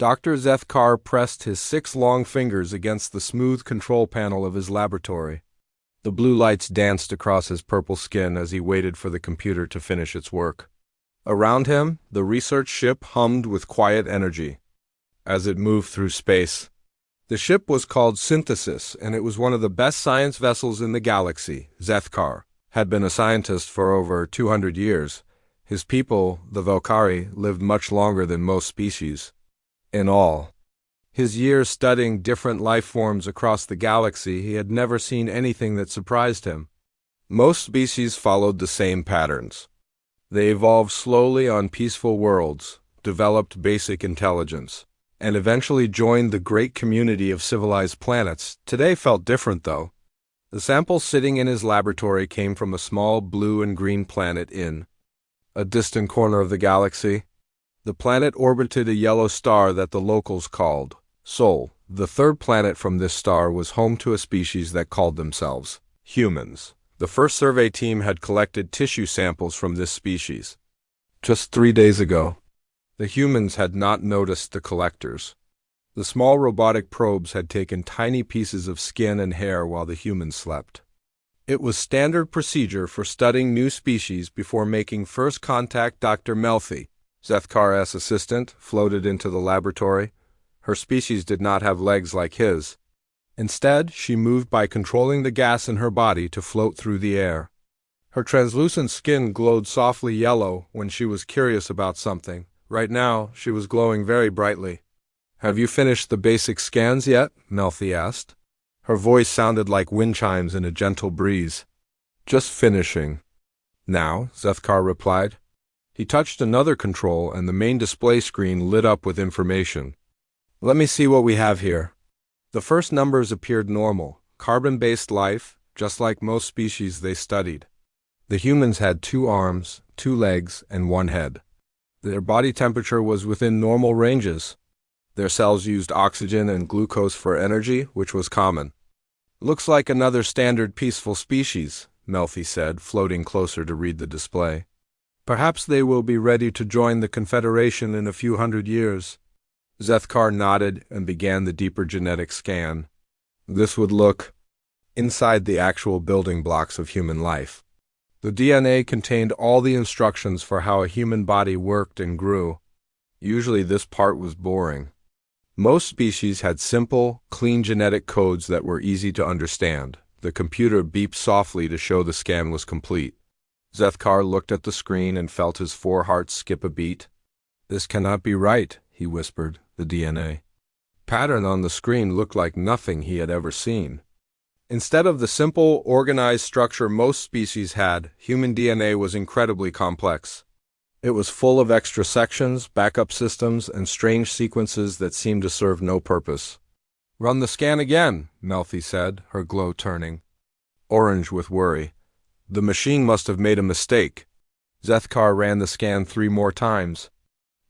Dr. Zethkar pressed his 6 long fingers against the smooth control panel of his laboratory. The blue lights danced across his purple skin as he waited for the computer to finish its work. Around him, the research ship hummed with quiet energy as it moved through space. The ship was called Synthesis, and it was one of the best science vessels in the galaxy. Zethkar had been a scientist for over 200 years. His people, the Valkyrie, lived much longer than most species. In all his years studying different life forms across the galaxy, he had never seen anything that surprised him. Most species followed the same patterns. They evolved slowly on peaceful worlds, developed basic intelligence, and eventually joined the great community of civilized planets. Today felt different, though. The sample sitting in his laboratory came from a small blue and green planet in a distant corner of the galaxy. The planet orbited a yellow star that the locals called Sol. The third planet from this star was home to a species that called themselves humans. The first survey team had collected tissue samples from this species. Just 3 days ago, the humans had not noticed the collectors. The small robotic probes had taken tiny pieces of skin and hair while the humans slept. It was standard procedure for studying new species before making first contact. Dr. Melfi, Zethkar's assistant, floated into the laboratory. Her species did not have legs like his. Instead, she moved by controlling the gas in her body to float through the air. Her translucent skin glowed softly yellow when she was curious about something. Right now, she was glowing very brightly. "Have you finished the basic scans yet?" Melfi asked. Her voice sounded like wind chimes in a gentle breeze. "Just finishing now," Zethkar replied. He touched another control, and the main display screen lit up with information. "Let me see what we have here." The first numbers appeared normal, carbon-based life, just like most species they studied. The humans had 2 arms, 2 legs, and 1 head. Their body temperature was within normal ranges. Their cells used oxygen and glucose for energy, which was common. "Looks like another standard peaceful species," Melfi said, floating closer to read the display. "Perhaps they will be ready to join the Confederation in a few hundred years." Zethkar nodded and began the deeper genetic scan. This would look inside the actual building blocks of human life. The DNA contained all the instructions for how a human body worked and grew. Usually this part was boring. Most species had simple, clean genetic codes that were easy to understand. The computer beeped softly to show the scan was complete. Zethkar looked at the screen and felt his 4 hearts skip a beat. "This cannot be right," he whispered. The DNA pattern on the screen looked like nothing he had ever seen. Instead of the simple, organized structure most species had, human DNA was incredibly complex. It was full of extra sections, backup systems, and strange sequences that seemed to serve no purpose. "Run the scan again," Melfi said, her glow turning orange with worry. "The machine must have made a mistake." Zethkar ran the scan 3 more times.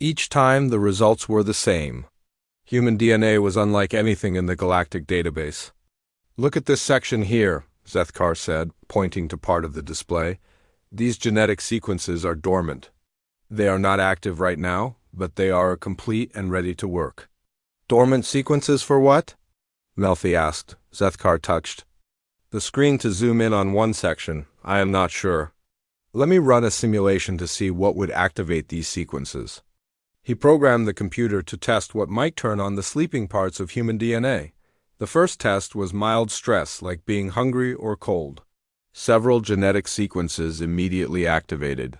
Each time, the results were the same. Human DNA was unlike anything in the galactic database. "Look at this section here," Zethkar said, pointing to part of the display. "These genetic sequences are dormant. They are not active right now, but they are complete and ready to work." "Dormant sequences for what?" Melfi asked. Zethkar touched the screen to zoom in on one section. "I am not sure. Let me run a simulation to see what would activate these sequences." He programmed the computer to test what might turn on the sleeping parts of human DNA. The first test was mild stress, like being hungry or cold. Several genetic sequences immediately activated.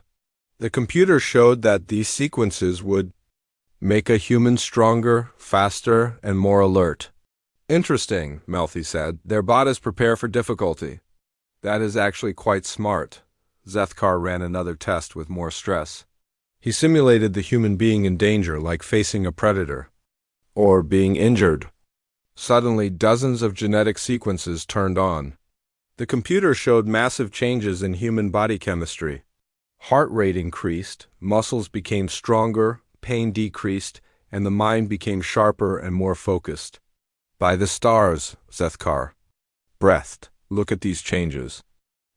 The computer showed that these sequences would make a human stronger, faster, and more alert. "Interesting," Melfi said. "Their bodies prepare for difficulty." "That is actually quite smart." Zethkar ran another test with more stress. He simulated the human being in danger, like facing a predator or being injured. Suddenly, dozens of genetic sequences turned on. The computer showed massive changes in human body chemistry. Heart rate increased, muscles became stronger, pain decreased, and the mind became sharper and more focused. "By the stars," Zethkar breathed. "Look at these changes.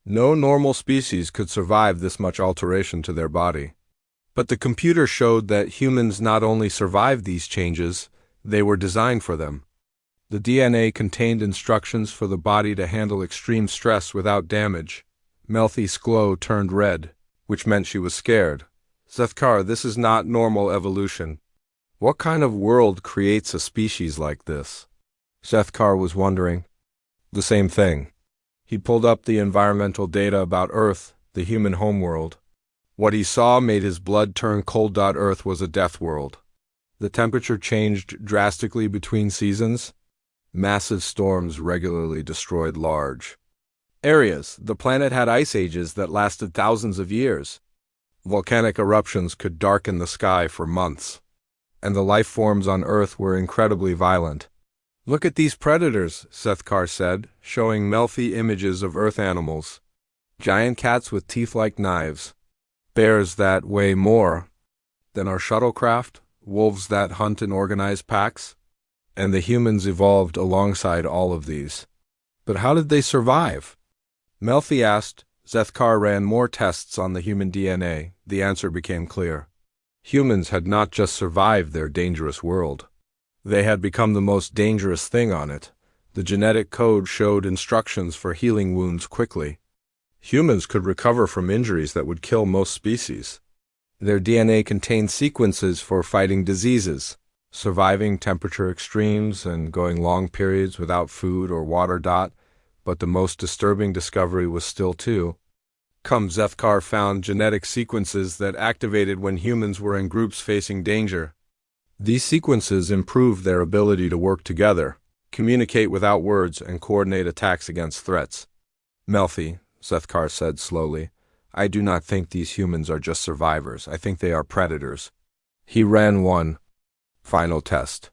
No normal species could survive this much alteration to their body." But the computer showed that humans not only survived these changes, they were designed for them. The DNA contained instructions for the body to handle extreme stress without damage. Melfi's glow turned red, which meant she was scared. Zethkar, this is not normal evolution. What kind of world creates a species like this? Zethkar was wondering. The same thing. He pulled up the environmental data about Earth, the human homeworld. What he saw made his blood turn cold. Earth was a death world. The temperature changed drastically between seasons. Massive storms regularly destroyed large areas. The planet had ice ages that lasted thousands of years. Volcanic eruptions could darken the sky for months. And the life forms on Earth were incredibly violent. Look at these predators, Zethkar said, showing Melfi images of Earth animals. Giant cats with teeth like knives. Bears that weigh more than our shuttlecraft. Wolves that hunt in organized packs. And the humans evolved alongside all of these. But how did they survive? Melfi asked. Zethkar ran more tests on the human DNA. The answer became clear. Humans had not just survived their dangerous world. They had become the most dangerous thing on it. The genetic code showed instructions for healing wounds quickly. Humans could recover from injuries that would kill most species. Their DNA contained sequences for fighting diseases, surviving temperature extremes, and going long periods without food or water. But the most disturbing discovery was still two. Zethkar found genetic sequences that activated when humans were in groups facing danger. These sequences improved their ability to work together, communicate without words, and coordinate attacks against threats. Melfi, Zethkar said slowly, I do not think these humans are just survivors. I think they are predators. He ran one final test.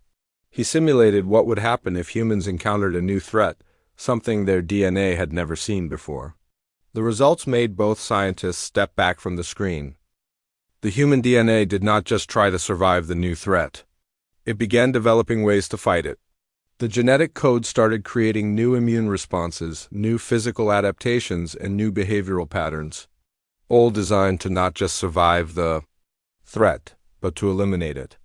He simulated what would happen if humans encountered a new threat, something their DNA had never seen before. The results made both scientists step back from the screen. The human DNA did not just try to survive the new threat. It began developing ways to fight it. The genetic code started creating new immune responses, new physical adaptations, and new behavioral patterns, all designed to not just survive the threat, but to eliminate it.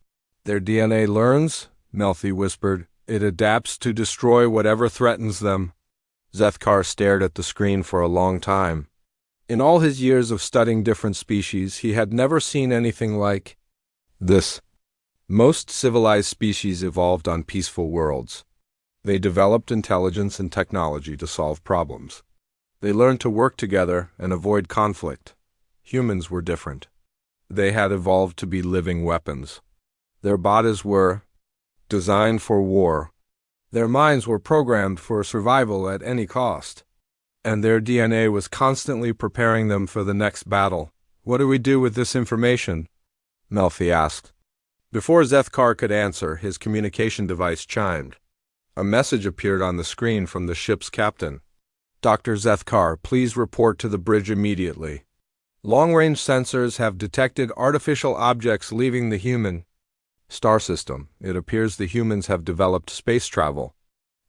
Their DNA learns, Melfi whispered. It adapts to destroy whatever threatens them. Zethkar stared at the screen for a long time. In all his years of studying different species, he had never seen anything like this. Most civilized species evolved on peaceful worlds. They developed intelligence and technology to solve problems. They learned to work together and avoid conflict. Humans were different. They had evolved to be living weapons. Their bodies were designed for war. Their minds were programmed for survival at any cost. And their DNA was constantly preparing them for the next battle. What do we do with this information? Melfi asked. Before Zethkar could answer, his communication device chimed. A message appeared on the screen from the ship's captain. Dr. Zethkar, please report to the bridge immediately. Long-range sensors have detected artificial objects leaving the human star system. It appears the humans have developed space travel.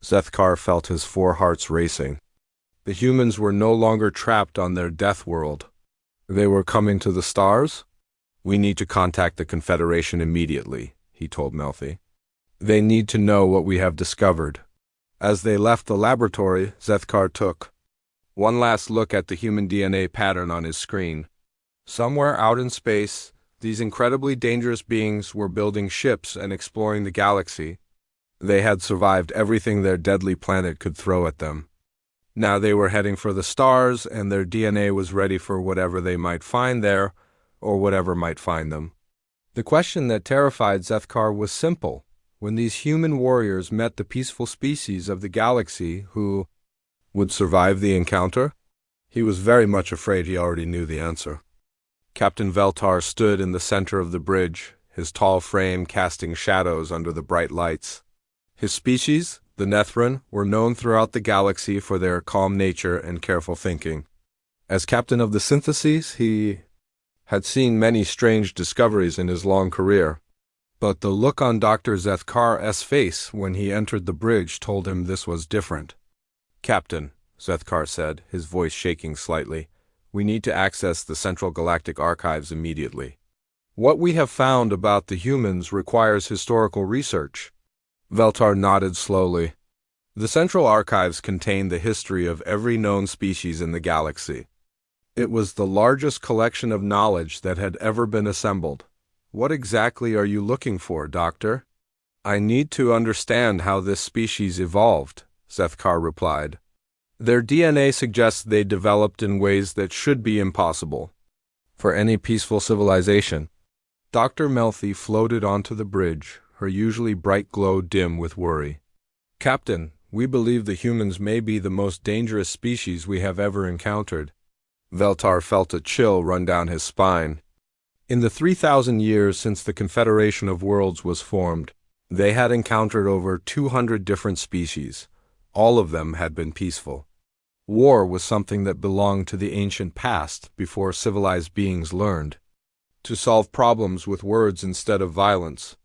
Zethkar felt his four hearts racing. The humans were no longer trapped on their death world. They were coming to the stars? We need to contact the Confederation immediately, he told Melfi. They need to know what we have discovered. As they left the laboratory, Zethkar took one last look at the human DNA pattern on his screen. Somewhere out in space, these incredibly dangerous beings were building ships and exploring the galaxy. They had survived everything their deadly planet could throw at them. Now they were heading for the stars, and their DNA was ready for whatever they might find there, or whatever might find them. The question that terrified Zethkar was simple. When these human warriors met the peaceful species of the galaxy who would survive the encounter, he was very much afraid he already knew the answer. Captain Veltar stood in the center of the bridge, his tall frame casting shadows under the bright lights. His species, the Nethran, were known throughout the galaxy for their calm nature and careful thinking. As captain of the Syntheses, he had seen many strange discoveries in his long career. But the look on Dr. Zethkar's face when he entered the bridge told him this was different. Captain, Zethkar said, his voice shaking slightly, we need to access the Central Galactic Archives immediately. What we have found about the humans requires historical research. Veltar nodded slowly. The Central Archives contained the history of every known species in the galaxy. It was the largest collection of knowledge that had ever been assembled. What exactly are you looking for, Doctor? I need to understand how this species evolved, Zethkar replied. Their DNA suggests they developed in ways that should be impossible for any peaceful civilization. Dr. Melfi floated onto the bridge, her usually bright glow dim with worry. Captain, we believe the humans may be the most dangerous species we have ever encountered. Veltar felt a chill run down his spine. In the 3,000 years since the Confederation of Worlds was formed, they had encountered over 200 different species. All of them had been peaceful. War was something that belonged to the ancient past before civilized beings learned to solve problems with words instead of violence.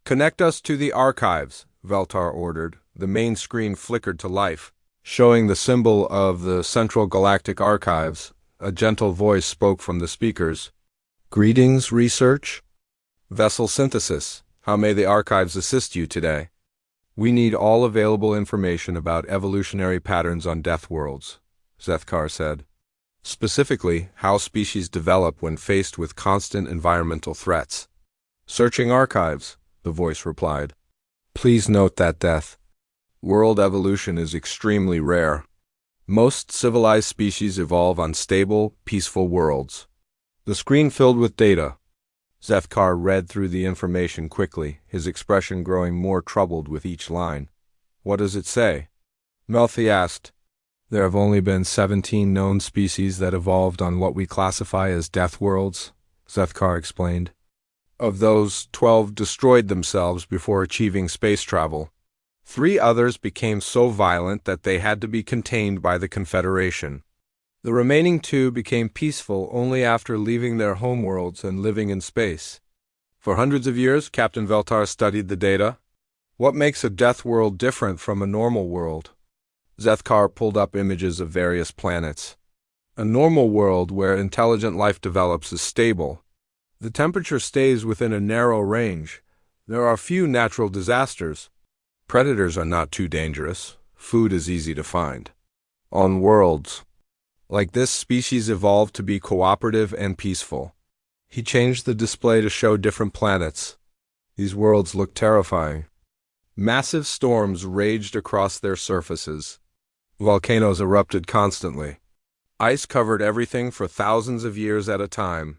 Connect us to the archives, Veltar ordered. The main screen flickered to life, showing the symbol of the Central Galactic Archives. A gentle voice spoke from the speakers. Greetings, research? Vessel synthesis. How may the archives assist you today? We need all available information about evolutionary patterns on death worlds, Zethkar said. Specifically, how species develop when faced with constant environmental threats. Searching archives, the voice replied. Please note that death world evolution is extremely rare. Most civilized species evolve on stable, peaceful worlds. The screen filled with data. Zethkar read through the information quickly, his expression growing more troubled with each line. What does it say? Melfi asked. There have only been 17 known species that evolved on what we classify as death worlds, Zethkar explained. Of those, 12 destroyed themselves before achieving space travel. 3 others became so violent that they had to be contained by the Confederation. The remaining 2 became peaceful only after leaving their homeworlds and living in space. For hundreds of years, Captain Veltar studied the data. What makes a death world different from a normal world? Zethkar pulled up images of various planets. A normal world where intelligent life develops is stable. The temperature stays within a narrow range. There are few natural disasters. Predators are not too dangerous. Food is easy to find. On worlds like this, species evolved to be cooperative and peaceful. He changed the display to show different planets. These worlds looked terrifying. Massive storms raged across their surfaces. Volcanoes erupted constantly. Ice covered everything for thousands of years at a time.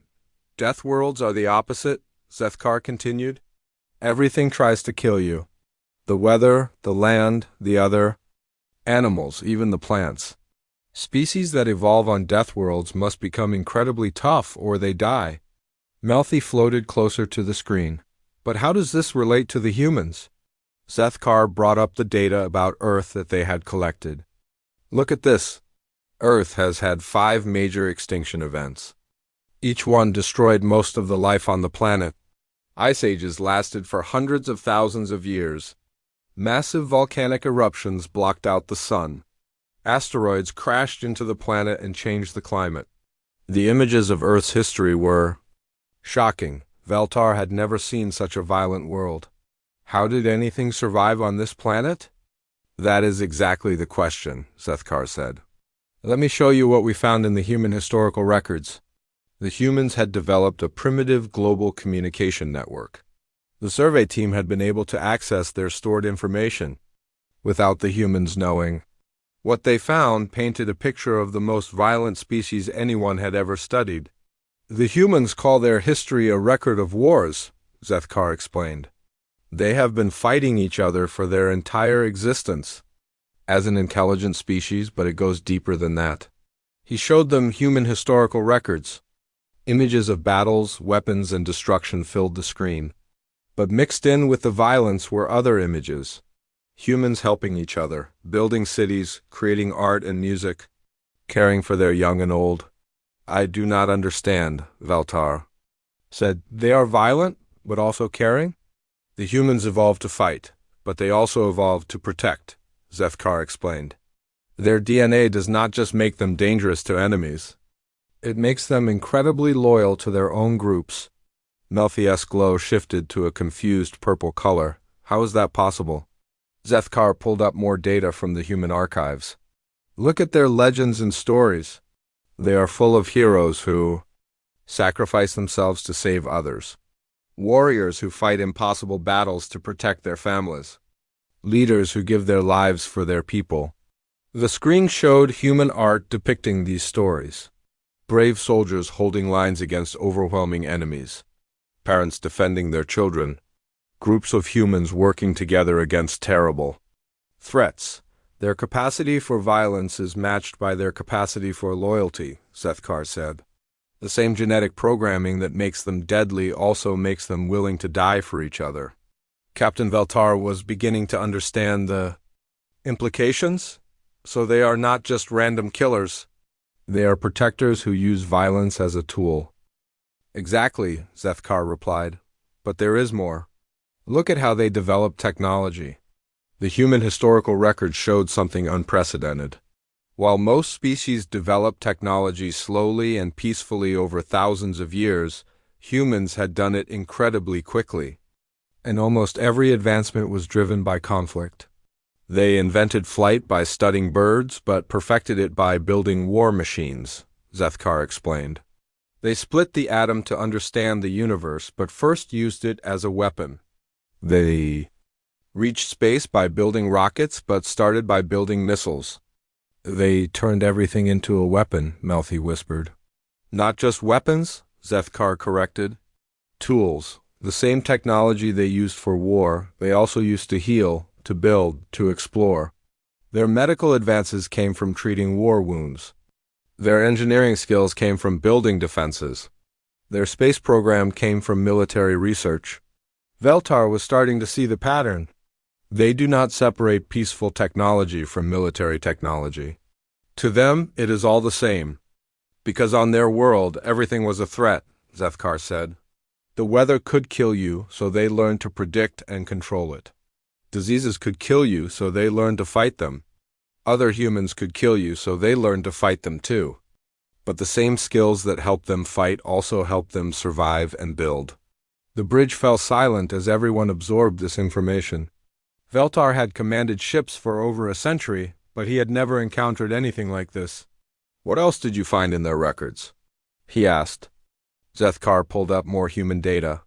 Death worlds are the opposite, Zethkar continued. Everything tries to kill you. The weather, the land, the other animals, even the plants. Species that evolve on death worlds must become incredibly tough or they die. Melfi floated closer to the screen. But how does this relate to the humans? Zethkar brought up the data about Earth that they had collected. Look at this. Earth has had 5 major extinction events. Each one destroyed most of the life on the planet. Ice ages lasted for hundreds of thousands of years. Massive volcanic eruptions blocked out the sun. Asteroids crashed into the planet and changed the climate. The images of Earth's history were shocking. Veltar had never seen such a violent world. How did anything survive on this planet? That is exactly the question, Zethkar said. Let me show you what we found in the human historical records. The humans had developed a primitive global communication network. The survey team had been able to access their stored information without the humans knowing. What they found painted a picture of the most violent species anyone had ever studied. The humans call their history a record of wars, Zethkar explained. They have been fighting each other for their entire existence. As an intelligent species, but it goes deeper than that. He showed them human historical records. Images of battles, weapons, and destruction filled the screen. But mixed in with the violence were other images. Humans helping each other, building cities, creating art and music, caring for their young and old. I do not understand, Veltar said. They are violent, but also caring? The humans evolved to fight, but they also evolved to protect, Zethkar explained. Their DNA does not just make them dangerous to enemies. It makes them incredibly loyal to their own groups. Melfi's glow shifted to a confused purple color. How is that possible? Zethkar pulled up more data from the human archives. Look at their legends and stories. They are full of heroes who sacrifice themselves to save others. Warriors who fight impossible battles to protect their families. Leaders who give their lives for their people. The screen showed human art depicting these stories. Brave soldiers holding lines against overwhelming enemies. Parents defending their children. Groups of humans working together against terrible threats. Their capacity for violence is matched by their capacity for loyalty, Zethkar said. The same genetic programming that makes them deadly also makes them willing to die for each other. Captain Veltar was beginning to understand the implications. So they are not just random killers. They are protectors who use violence as a tool. Exactly, Zethkar replied. But there is more. Look at how they developed technology. The human historical record showed something unprecedented. While most species developed technology slowly and peacefully over thousands of years, humans had done it incredibly quickly. And almost every advancement was driven by conflict. They invented flight by studying birds, but perfected it by building war machines, Zethkar explained. They split the atom to understand the universe, but first used it as a weapon. They reached space by building rockets, but started by building missiles. They turned everything into a weapon, Melfi whispered. Not just weapons, Zethkar corrected. Tools. The same technology they used for war, they also used to heal, to build, to explore. Their medical advances came from treating war wounds. Their engineering skills came from building defenses. Their space program came from military research. Veltar was starting to see the pattern. They do not separate peaceful technology from military technology. To them, it is all the same. Because on their world, everything was a threat, Zethkar said. The weather could kill you, so they learned to predict and control it. Diseases could kill you, so they learned to fight them. Other humans could kill you, so they learned to fight them too. But the same skills that helped them fight also helped them survive and build. The bridge fell silent as everyone absorbed this information. Veltar had commanded ships for over a century, but he had never encountered anything like this. What else did you find in their records? He asked. Zethkar pulled up more human data.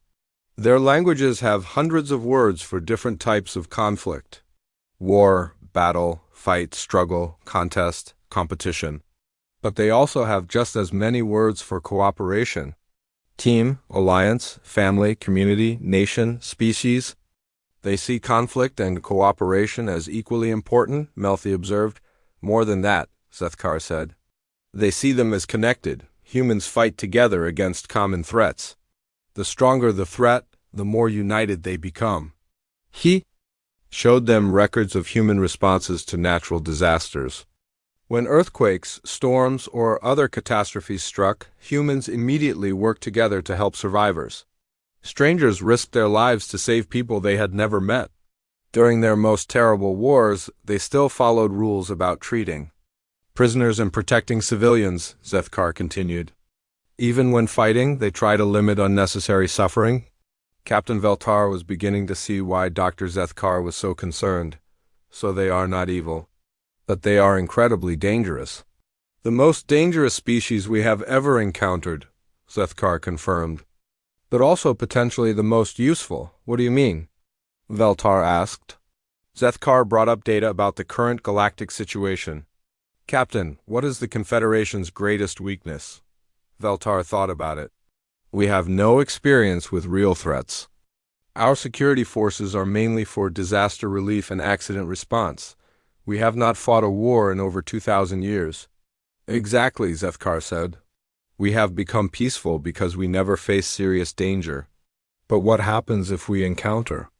Their languages have hundreds of words for different types of conflict. War, battle, fight, struggle, contest, competition. But they also have just as many words for cooperation. Team, alliance, family, community, nation, species. They see conflict and cooperation as equally important, Melfi observed. More than that, Zethkar said. They see them as connected. Humans fight together against common threats. The stronger the threat, the more united they become. He showed them records of human responses to natural disasters. When earthquakes, storms, or other catastrophes struck, humans immediately worked together to help survivors. Strangers risked their lives to save people they had never met. During their most terrible wars, they still followed rules about treating prisoners and protecting civilians, Zethkar continued. Even when fighting, they try to limit unnecessary suffering. Captain Veltar was beginning to see why Dr. Zethkar was so concerned. So they are not evil. But they are incredibly dangerous. The most dangerous species we have ever encountered, Zethkar confirmed. But also potentially the most useful. What do you mean? Veltar asked. Zethkar brought up data about the current galactic situation. Captain, what is the Confederation's greatest weakness? Veltar thought about it. We have no experience with real threats. Our security forces are mainly for disaster relief and accident response. We have not fought a war in over 2,000 years. Exactly, Zethkar said. We have become peaceful because we never face serious danger. But what happens if we encounter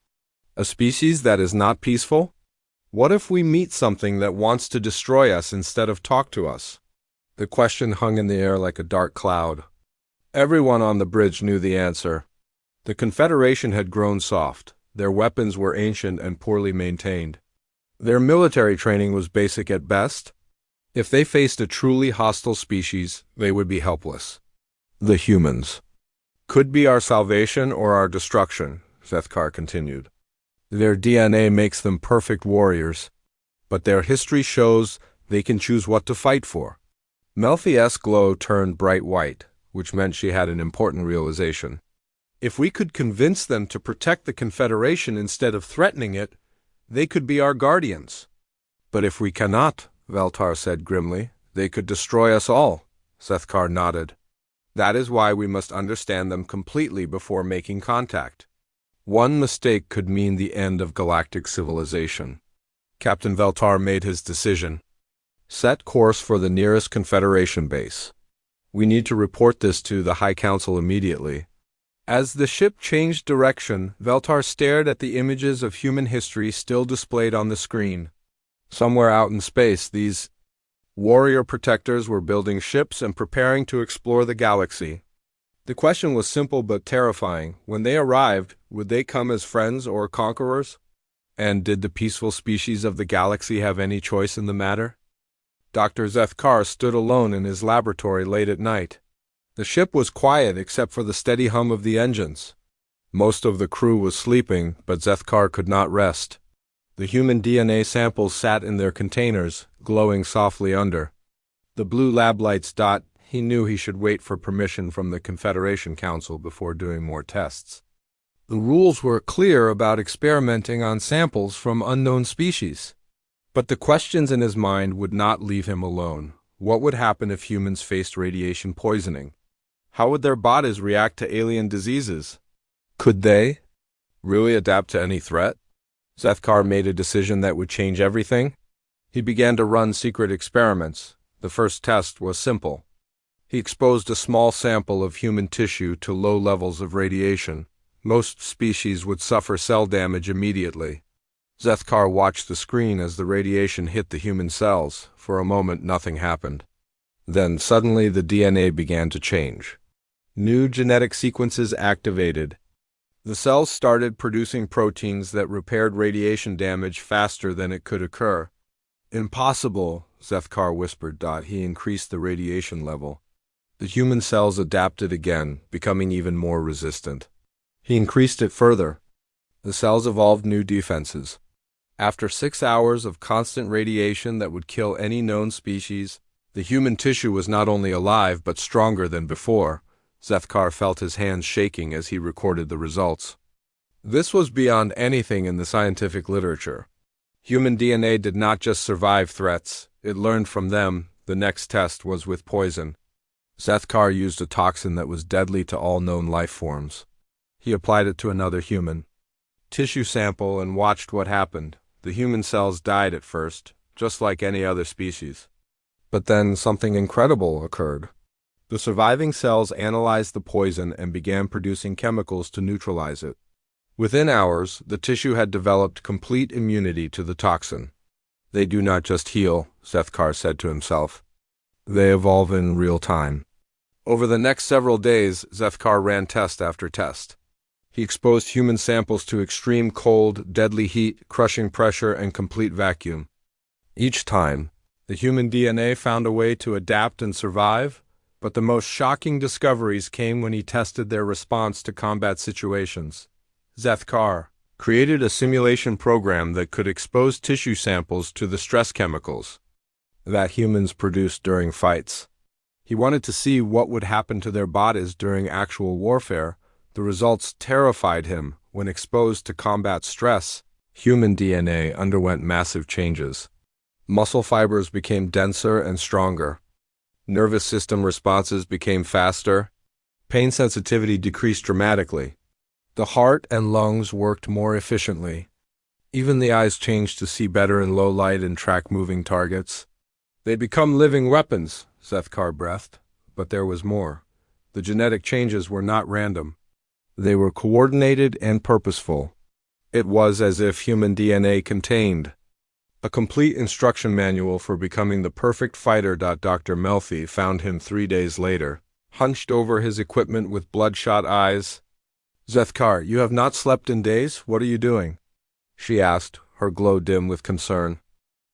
a species that is not peaceful? What if we meet something that wants to destroy us instead of talk to us? The question hung in the air like a dark cloud. Everyone on the bridge knew the answer. The Confederation had grown soft. Their weapons were ancient and poorly maintained. Their military training was basic at best. If they faced a truly hostile species, they would be helpless. The humans. Could be our salvation or our destruction, Zethkar continued. Their DNA makes them perfect warriors, but their history shows they can choose what to fight for. Melfi's glow turned bright white, which meant she had an important realization. If we could convince them to protect the Confederation instead of threatening it, they could be our guardians. But if we cannot, Veltar said grimly, they could destroy us all. Zethkar nodded. That is why we must understand them completely before making contact. One mistake could mean the end of galactic civilization. Captain Veltar made his decision. Set course for the nearest Confederation base. We need to report this to the High Council immediately. As the ship changed direction, Veltar stared at the images of human history still displayed on the screen. Somewhere out in space, these warrior protectors were building ships and preparing to explore the galaxy. The question was simple but terrifying. When they arrived, would they come as friends or conquerors? And did the peaceful species of the galaxy have any choice in the matter? Dr. Zethkar stood alone in his laboratory late at night. The ship was quiet except for the steady hum of the engines. Most of the crew was sleeping, but Zethkar could not rest. The human DNA samples sat in their containers, glowing softly under. The blue lab lights dot. He knew he should wait for permission from the Confederation Council before doing more tests. The rules were clear about experimenting on samples from unknown species. But the questions in his mind would not leave him alone. What would happen if humans faced radiation poisoning? How would their bodies react to alien diseases? Could they really adapt to any threat? Zethkar made a decision that would change everything. He began to run secret experiments. The first test was simple. He exposed a small sample of human tissue to low levels of radiation. Most species would suffer cell damage immediately. Zethkar watched the screen as the radiation hit the human cells. For a moment, nothing happened. Then, suddenly, the DNA began to change. New genetic sequences activated. The cells started producing proteins that repaired radiation damage faster than it could occur. Impossible, Zethkar whispered. He increased the radiation level. The human cells adapted again, becoming even more resistant. He increased it further. The cells evolved new defenses. After 6 hours of constant radiation that would kill any known species, the human tissue was not only alive but stronger than before. Zethkar felt his hands shaking as he recorded the results. This was beyond anything in the scientific literature. Human DNA did not just survive threats, it learned from them. The next test was with poison. Zethkar used a toxin that was deadly to all known life forms. He applied it to another human tissue sample and watched what happened. The human cells died at first, just like any other species. But then something incredible occurred. The surviving cells analyzed the poison and began producing chemicals to neutralize it. Within hours, the tissue had developed complete immunity to the toxin. They do not just heal, Zethkar said to himself. They evolve in real time. Over the next several days, Zethkar ran test after test. He exposed human samples to extreme cold, deadly heat, crushing pressure, and complete vacuum. Each time, the human DNA found a way to adapt and survive, but the most shocking discoveries came when he tested their response to combat situations. Zethkar created a simulation program that could expose tissue samples to the stress chemicals that humans produced during fights. He wanted to see what would happen to their bodies during actual warfare. The results terrified him. When exposed to combat stress, human DNA underwent massive changes. Muscle fibers became denser and stronger. Nervous system responses became faster. Pain sensitivity decreased dramatically. The heart and lungs worked more efficiently. Even the eyes changed to see better in low light and track moving targets. They'd become living weapons, Zethkar breathed. But there was more. The genetic changes were not random. They were coordinated and purposeful. It was as if human DNA contained a complete instruction manual for becoming the perfect fighter. Dr. Melfi found him 3 days later, hunched over his equipment with bloodshot eyes. Zethkar, you have not slept in days? What are you doing? She asked, her glow dim with concern.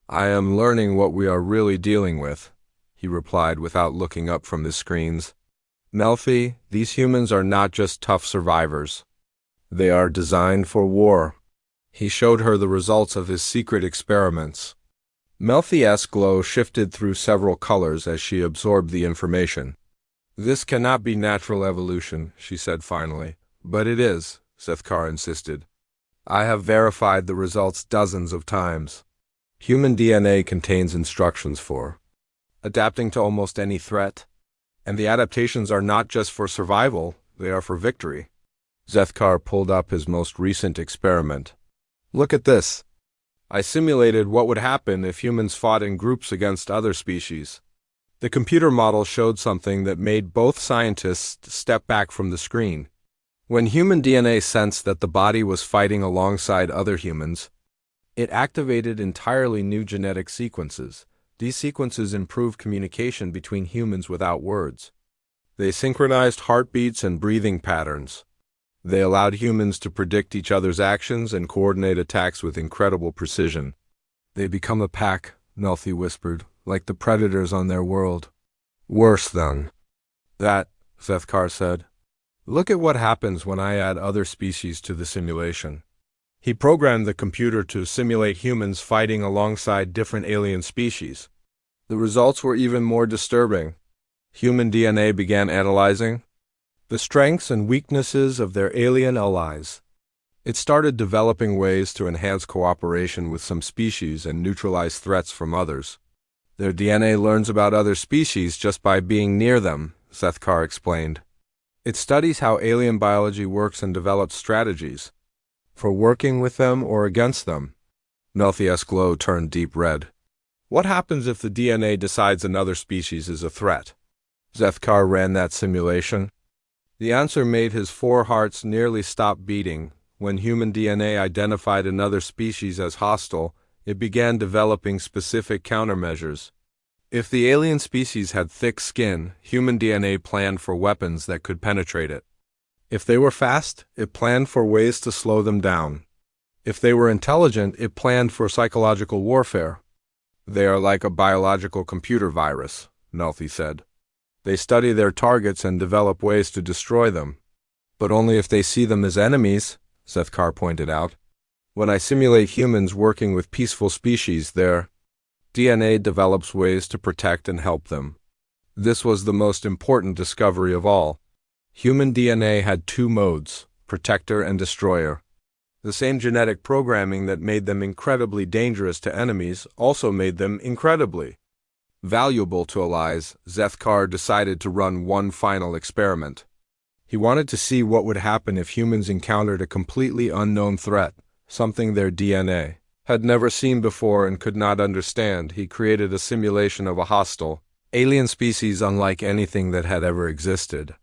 I am learning what we are really dealing with, he replied without looking up from his screens. Melfi, these humans are not just tough survivors. They are designed for war. He showed her the results of his secret experiments. Melfi's glow shifted through several colors as she absorbed the information. This cannot be natural evolution, she said finally. But it is, Sethkar insisted. I have verified the results dozens of times. Human DNA contains instructions for adapting to almost any threat. And the adaptations are not just for survival, they are for victory. Sethkar pulled up his most recent experiment. Look at this. I simulated what would happen if humans fought in groups against other species. The computer model showed something that made both scientists step back from the screen. When human DNA sensed that the body was fighting alongside other humans, it activated entirely new genetic sequences. These sequences improved communication between humans without words. They synchronized heartbeats and breathing patterns. They allowed humans to predict each other's actions and coordinate attacks with incredible precision. They become a pack, Melfi whispered, like the predators on their world. Worse than that, Sethkar said. Look at what happens when I add other species to the simulation. He programmed the computer to simulate humans fighting alongside different alien species. The results were even more disturbing. Human DNA began analyzing the strengths and weaknesses of their alien allies. It started developing ways to enhance cooperation with some species and neutralize threats from others. Their DNA learns about other species just by being near them, Sethkar explained. It studies how alien biology works and develops strategies for working with them or against them. Melfi's glow turned deep red. What happens if the DNA decides another species is a threat? Sethkar ran that simulation. The answer made his four hearts nearly stop beating. When human DNA identified another species as hostile, it began developing specific countermeasures. If the alien species had thick skin, human DNA planned for weapons that could penetrate it. If they were fast, it planned for ways to slow them down. If they were intelligent, it planned for psychological warfare. They are like a biological computer virus, Melfi said. They study their targets and develop ways to destroy them. But only if they see them as enemies, Sethkar pointed out. When I simulate humans working with peaceful species, their DNA develops ways to protect and help them. This was the most important discovery of all. Human DNA had two modes, protector and destroyer. The same genetic programming that made them incredibly dangerous to enemies also made them incredibly valuable to allies. Sethkar decided to run one final experiment. He wanted to see what would happen if humans encountered a completely unknown threat, something their DNA had never seen before and could not understand. He created a simulation of a hostile, alien species unlike anything that had ever existed.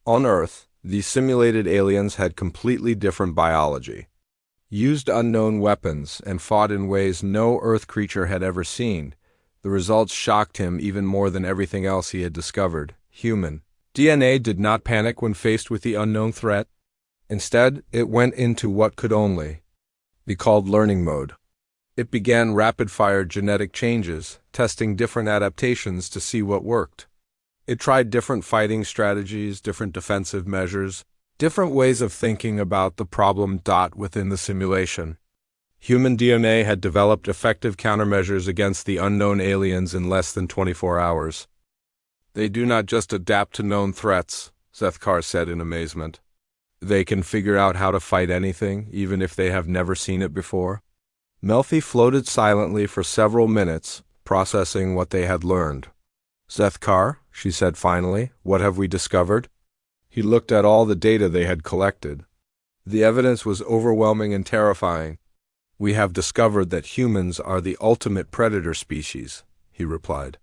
On Earth, these simulated aliens had completely different biology, used unknown weapons, and fought in ways no Earth creature had ever seen. The results shocked him even more than everything else he had discovered. Human DNA did not panic when faced with the unknown threat. Instead, it went into what could only be called learning mode. It began rapid-fire genetic changes, testing different adaptations to see what worked. It tried different fighting strategies, different defensive measures, different ways of thinking about the problem within the simulation. Human DNA had developed effective countermeasures against the unknown aliens in less than 24 hours. They do not just adapt to known threats, Sethkar said in amazement. They can figure out how to fight anything, even if they have never seen it before. Melfi floated silently for several minutes, processing what they had learned. Sethkar, she said finally, what have we discovered? He looked at all the data they had collected. The evidence was overwhelming and terrifying. We have discovered that humans are the ultimate predator species, he replied.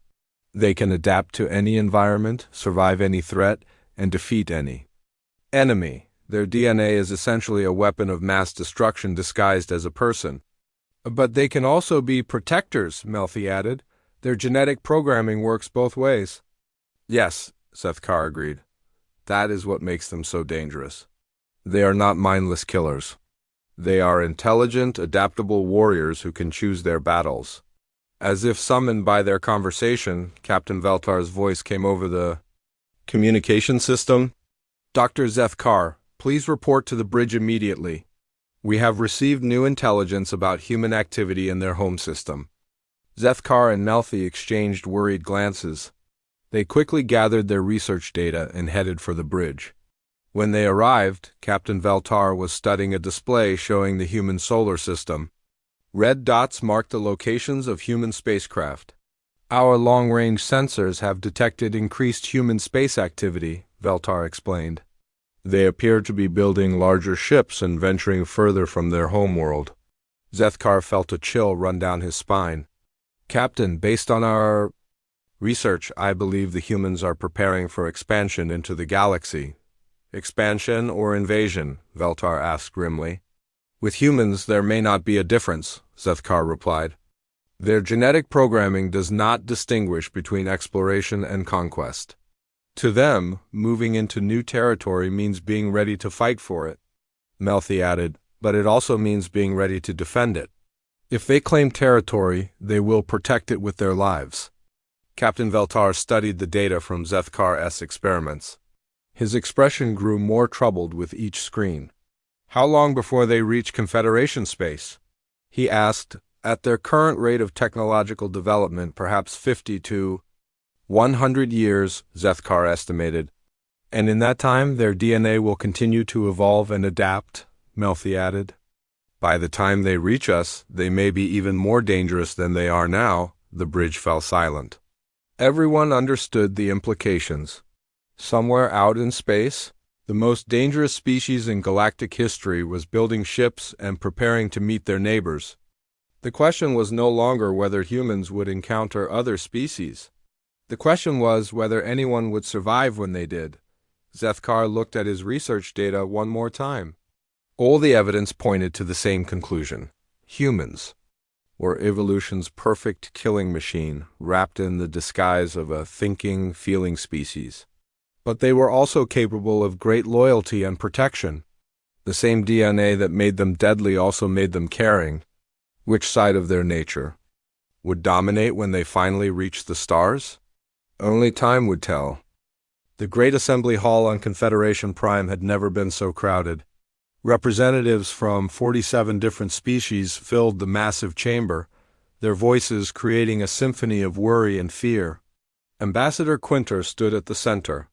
They can adapt to any environment, survive any threat, and defeat any enemy. Their DNA is essentially a weapon of mass destruction disguised as a person. But they can also be protectors, Melfi added. Their genetic programming works both ways. Yes, Sethkar agreed. That is what makes them so dangerous. They are not mindless killers. They are intelligent, adaptable warriors who can choose their battles. As if summoned by their conversation, Captain Veltar's voice came over the Communication system? Dr. Zethkar, please report to the bridge immediately. We have received new intelligence about human activity in their home system. Zethkar and Melfi exchanged worried glances. They quickly gathered their research data and headed for the bridge. When they arrived, Captain Veltar was studying a display showing the human solar system. Red dots marked the locations of human spacecraft. Our long-range sensors have detected increased human space activity, Veltar explained. They appear to be building larger ships and venturing further from their homeworld. Zethkar felt a chill run down his spine. Captain, based on our research, I believe the humans are preparing for expansion into the galaxy. Expansion or invasion? Veltar asked grimly. With humans, there may not be a difference, Zethkar replied. Their genetic programming does not distinguish between exploration and conquest. To them, moving into new territory means being ready to fight for it. Melfi added, but it also means being ready to defend it. If they claim territory, they will protect it with their lives. Captain Veltar studied the data from Zethkar's experiments. His expression grew more troubled with each screen. How long before they reach Confederation space? He asked. At their current rate of technological development, perhaps 50 to 100 years, Zethkar estimated. And in that time, their DNA will continue to evolve and adapt, Melfi added. By the time they reach us, they may be even more dangerous than they are now. The bridge fell silent. Everyone understood the implications. Somewhere out in space, the most dangerous species in galactic history was building ships and preparing to meet their neighbors. The question was no longer whether humans would encounter other species. The question was whether anyone would survive when they did. Zethkar looked at his research data one more time. All the evidence pointed to the same conclusion. Humans were evolution's perfect killing machine, wrapped in the disguise of a thinking, feeling species. But they were also capable of great loyalty and protection. The same DNA that made them deadly also made them caring. Which side of their nature would dominate when they finally reached the stars? Only time would tell. The great assembly hall on Confederation Prime had never been so crowded. Representatives from 47 different species filled the massive chamber, their voices creating a symphony of worry and fear. Ambassador Quinter stood at the center.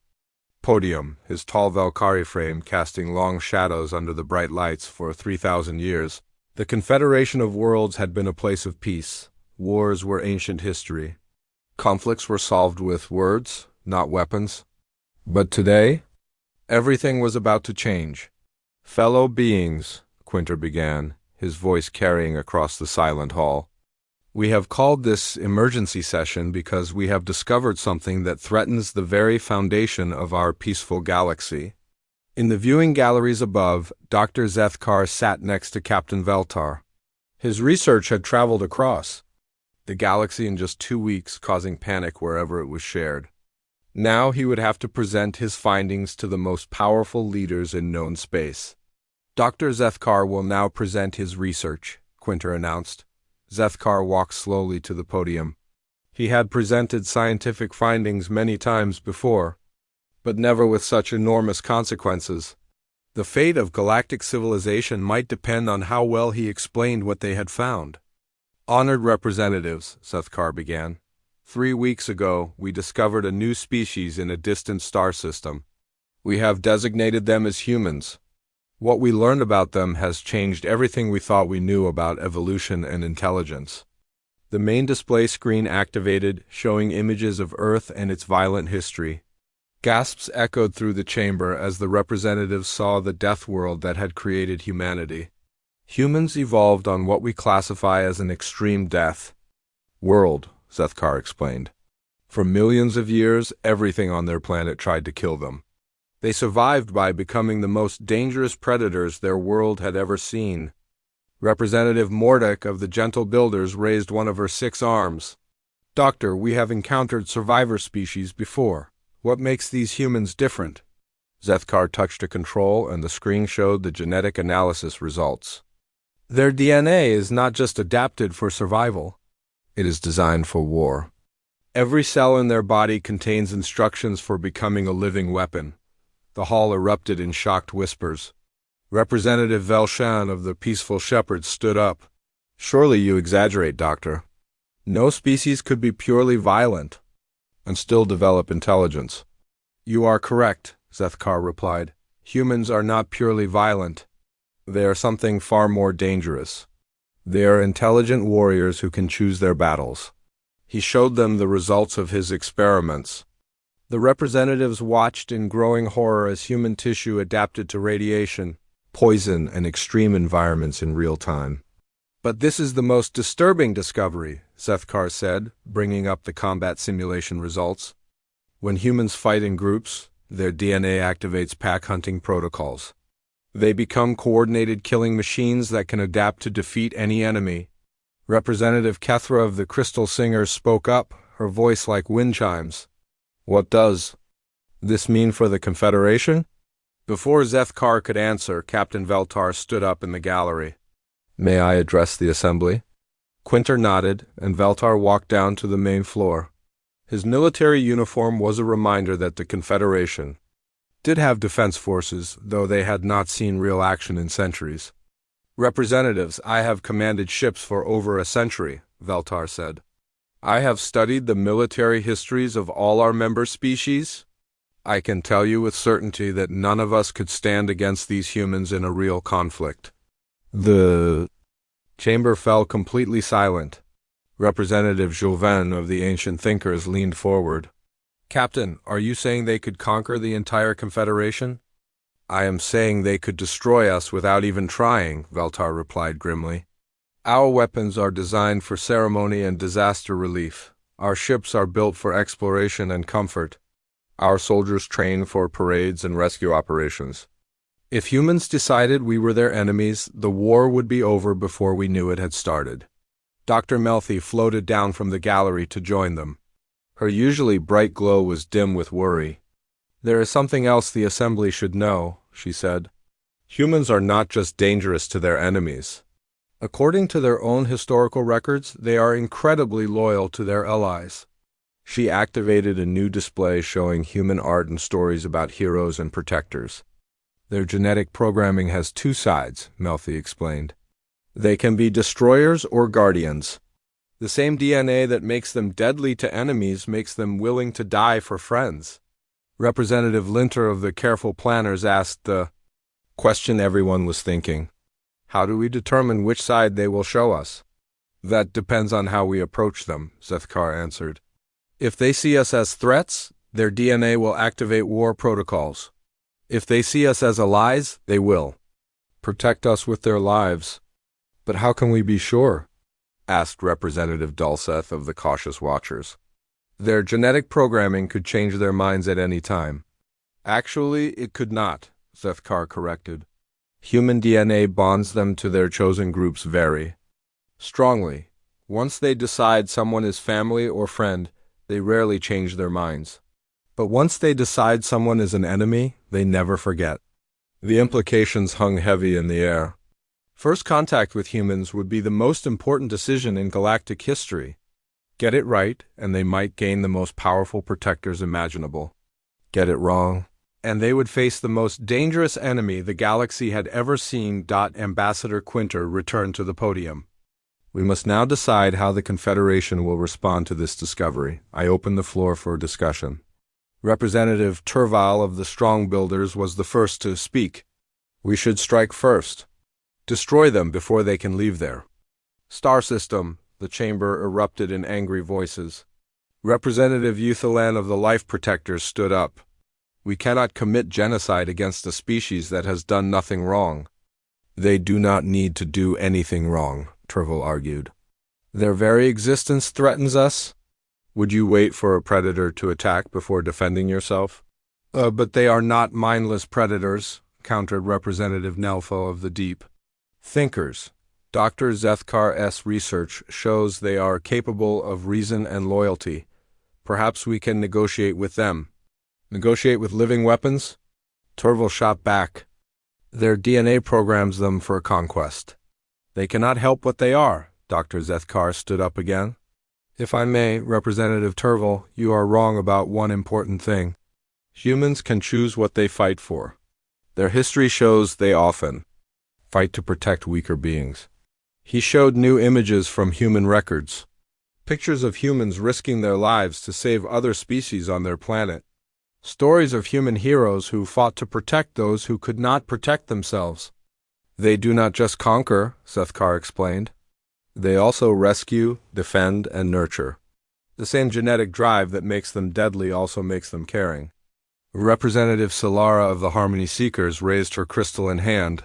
Podium, his tall Valkyrie frame casting long shadows under the bright lights for 3,000 years. The Confederation of Worlds had been a place of peace. Wars were ancient history. Conflicts were solved with words, not weapons. But today, everything was about to change. Fellow beings, Quinter began, his voice carrying across the silent hall. We have called this emergency session because we have discovered something that threatens the very foundation of our peaceful galaxy. In the viewing galleries above, Dr. Zethkar sat next to Captain Veltar. His research had traveled across the galaxy in just 2 weeks, causing panic wherever it was shared. Now he would have to present his findings to the most powerful leaders in known space. Dr. Zethkar will now present his research, Quinter announced. Zethkar walked slowly to the podium. He had presented scientific findings many times before, but never with such enormous consequences. The fate of galactic civilization might depend on how well he explained what they had found. Honored representatives, Zethkar began. 3 weeks ago, we discovered a new species in a distant star system. We have designated them as humans. What we learned about them has changed everything we thought we knew about evolution and intelligence. The main display screen activated, showing images of Earth and its violent history. Gasps echoed through the chamber as the representatives saw the death world that had created humanity. Humans evolved on what we classify as an extreme death world, Zethkar explained. For millions of years, everything on their planet tried to kill them. They survived by becoming the most dangerous predators their world had ever seen. Representative Mordek of the Gentle Builders raised one of her 6 arms. Doctor, we have encountered survivor species before. What makes these humans different? Zethkar touched a control and the screen showed the genetic analysis results. Their DNA is not just adapted for survival. It is designed for war. Every cell in their body contains instructions for becoming a living weapon. The hall erupted in shocked whispers. Representative Velshan of the Peaceful Shepherds stood up. Surely you exaggerate, Doctor. No species could be purely violent and still develop intelligence. You are correct, Zethkar replied. Humans are not purely violent. They are something far more dangerous. They are intelligent warriors who can choose their battles. He showed them the results of his experiments. The representatives watched in growing horror as human tissue adapted to radiation, poison, and extreme environments in real time. But this is the most disturbing discovery, Zethkar said, bringing up the combat simulation results. When humans fight in groups, their DNA activates pack hunting protocols. They become coordinated killing machines that can adapt to defeat any enemy. Representative Kethra of the Crystal Singers spoke up, her voice like wind chimes. What does this mean for the Confederation? Before Zethkar could answer, Captain Veltar stood up in the gallery. May I address the assembly? Quinter nodded, and Veltar walked down to the main floor. His military uniform was a reminder that the Confederation did have defense forces, though they had not seen real action in centuries. Representatives, I have commanded ships for over a century, Veltar said. I have studied the military histories of all our member species. I can tell you with certainty that none of us could stand against these humans in a real conflict. The chamber fell completely silent. Representative Jouvin of the Ancient Thinkers leaned forward. Captain, are you saying they could conquer the entire Confederation? I am saying they could destroy us without even trying, Veltar replied grimly. Our weapons are designed for ceremony and disaster relief. Our ships are built for exploration and comfort. Our soldiers train for parades and rescue operations. If humans decided we were their enemies, the war would be over before we knew it had started. Dr. Melfi floated down from the gallery to join them. Her usually bright glow was dim with worry. There is something else the assembly should know, she said. Humans are not just dangerous to their enemies. According to their own historical records, they are incredibly loyal to their allies. She activated a new display showing human art and stories about heroes and protectors. Their genetic programming has two sides, Melfi explained. They can be destroyers or guardians. The same DNA that makes them deadly to enemies makes them willing to die for friends. Representative Linter of the Careful Planners asked the question everyone was thinking. How do we determine which side they will show us? That depends on how we approach them, Zethkar answered. If they see us as threats, their DNA will activate war protocols. If they see us as allies, they will protect us with their lives. But how can we be sure? Asked Representative Dulceth of the Cautious Watchers. Their genetic programming could change their minds at any time. Actually, it could not, Zethkar corrected. Human DNA bonds them to their chosen groups very strongly. Once they decide someone is family or friend, they rarely change their minds. But once they decide someone is an enemy, they never forget. The implications hung heavy in the air. First contact with humans would be the most important decision in galactic history. Get it right, and they might gain the most powerful protectors imaginable. Get it wrong, and they would face the most dangerous enemy the galaxy had ever seen. Ambassador Quinter returned to the podium. We must now decide how the Confederation will respond to this discovery. I open the floor for discussion. Representative Turval of the Strong Builders was the first to speak. We should strike first. Destroy them before they can leave there. Star System, the chamber erupted in angry voices. Representative Euthalan of the Life Protectors stood up. We cannot commit genocide against a species that has done nothing wrong. They do not need to do anything wrong, Turval argued. Their very existence threatens us. Would you wait for a predator to attack before defending yourself? But they are not mindless predators, countered Representative Nelfo of the Deep. Thinkers. Dr. Zethkar's research shows they are capable of reason and loyalty. Perhaps we can negotiate with them. Negotiate with living weapons? Turval shot back. Their DNA programs them for conquest. They cannot help what they are. Dr. Zethkar stood up again. If I may, Representative Turville, you are wrong about one important thing. Humans can choose what they fight for. Their history shows they often fight to protect weaker beings. He showed new images from human records. Pictures of humans risking their lives to save other species on their planet. Stories of human heroes who fought to protect those who could not protect themselves. They do not just conquer, Zethkar explained. They also rescue, defend, and nurture. The same genetic drive that makes them deadly also makes them caring. Representative Solara of the Harmony Seekers raised her crystalline hand.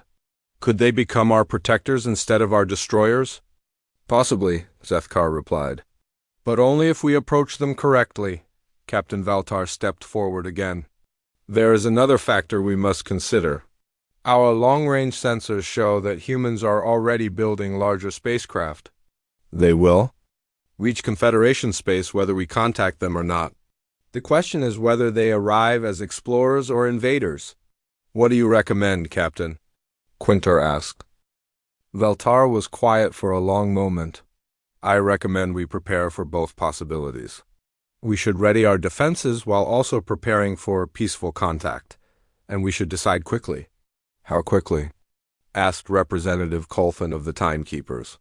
Could they become our protectors instead of our destroyers? Possibly, Zethkar replied. But only if we approach them correctly. Captain Valtar stepped forward again. There is another factor we must consider. Our long-range sensors show that humans are already building larger spacecraft. They will reach Confederation space whether we contact them or not. The question is whether they arrive as explorers or invaders. What do you recommend, Captain? Quinter asked. Valtar was quiet for a long moment. I recommend we prepare for both possibilities. We should ready our defenses while also preparing for peaceful contact, and we should decide quickly. How quickly? Asked Representative Colfin of the Timekeepers.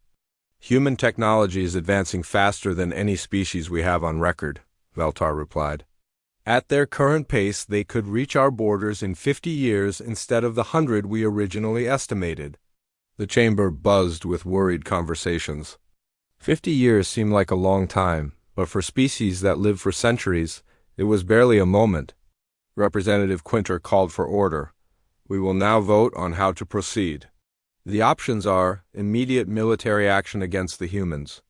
Human technology is advancing faster than any species we have on record, Valtar replied. At their current pace, they could reach our borders in 50 years instead of the 100 we originally estimated. The chamber buzzed with worried conversations. 50 years seemed like a long time, but for species that live for centuries, it was barely a moment. Representative Quinter called for order. We will now vote on how to proceed. The options are immediate military action against the humans,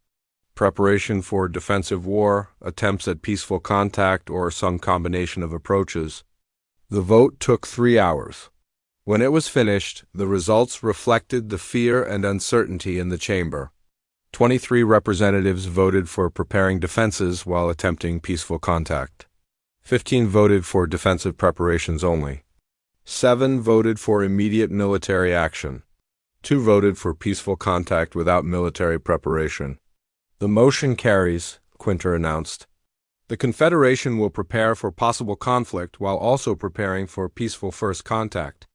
preparation for defensive war, attempts at peaceful contact, or some combination of approaches. The vote took 3 hours. When it was finished, the results reflected the fear and uncertainty in the chamber. 23 representatives voted for preparing defenses while attempting peaceful contact. 15 voted for defensive preparations only. 7 voted for immediate military action. 2 voted for peaceful contact without military preparation. The motion carries, Quinter announced. The Confederation will prepare for possible conflict while also preparing for peaceful first contact.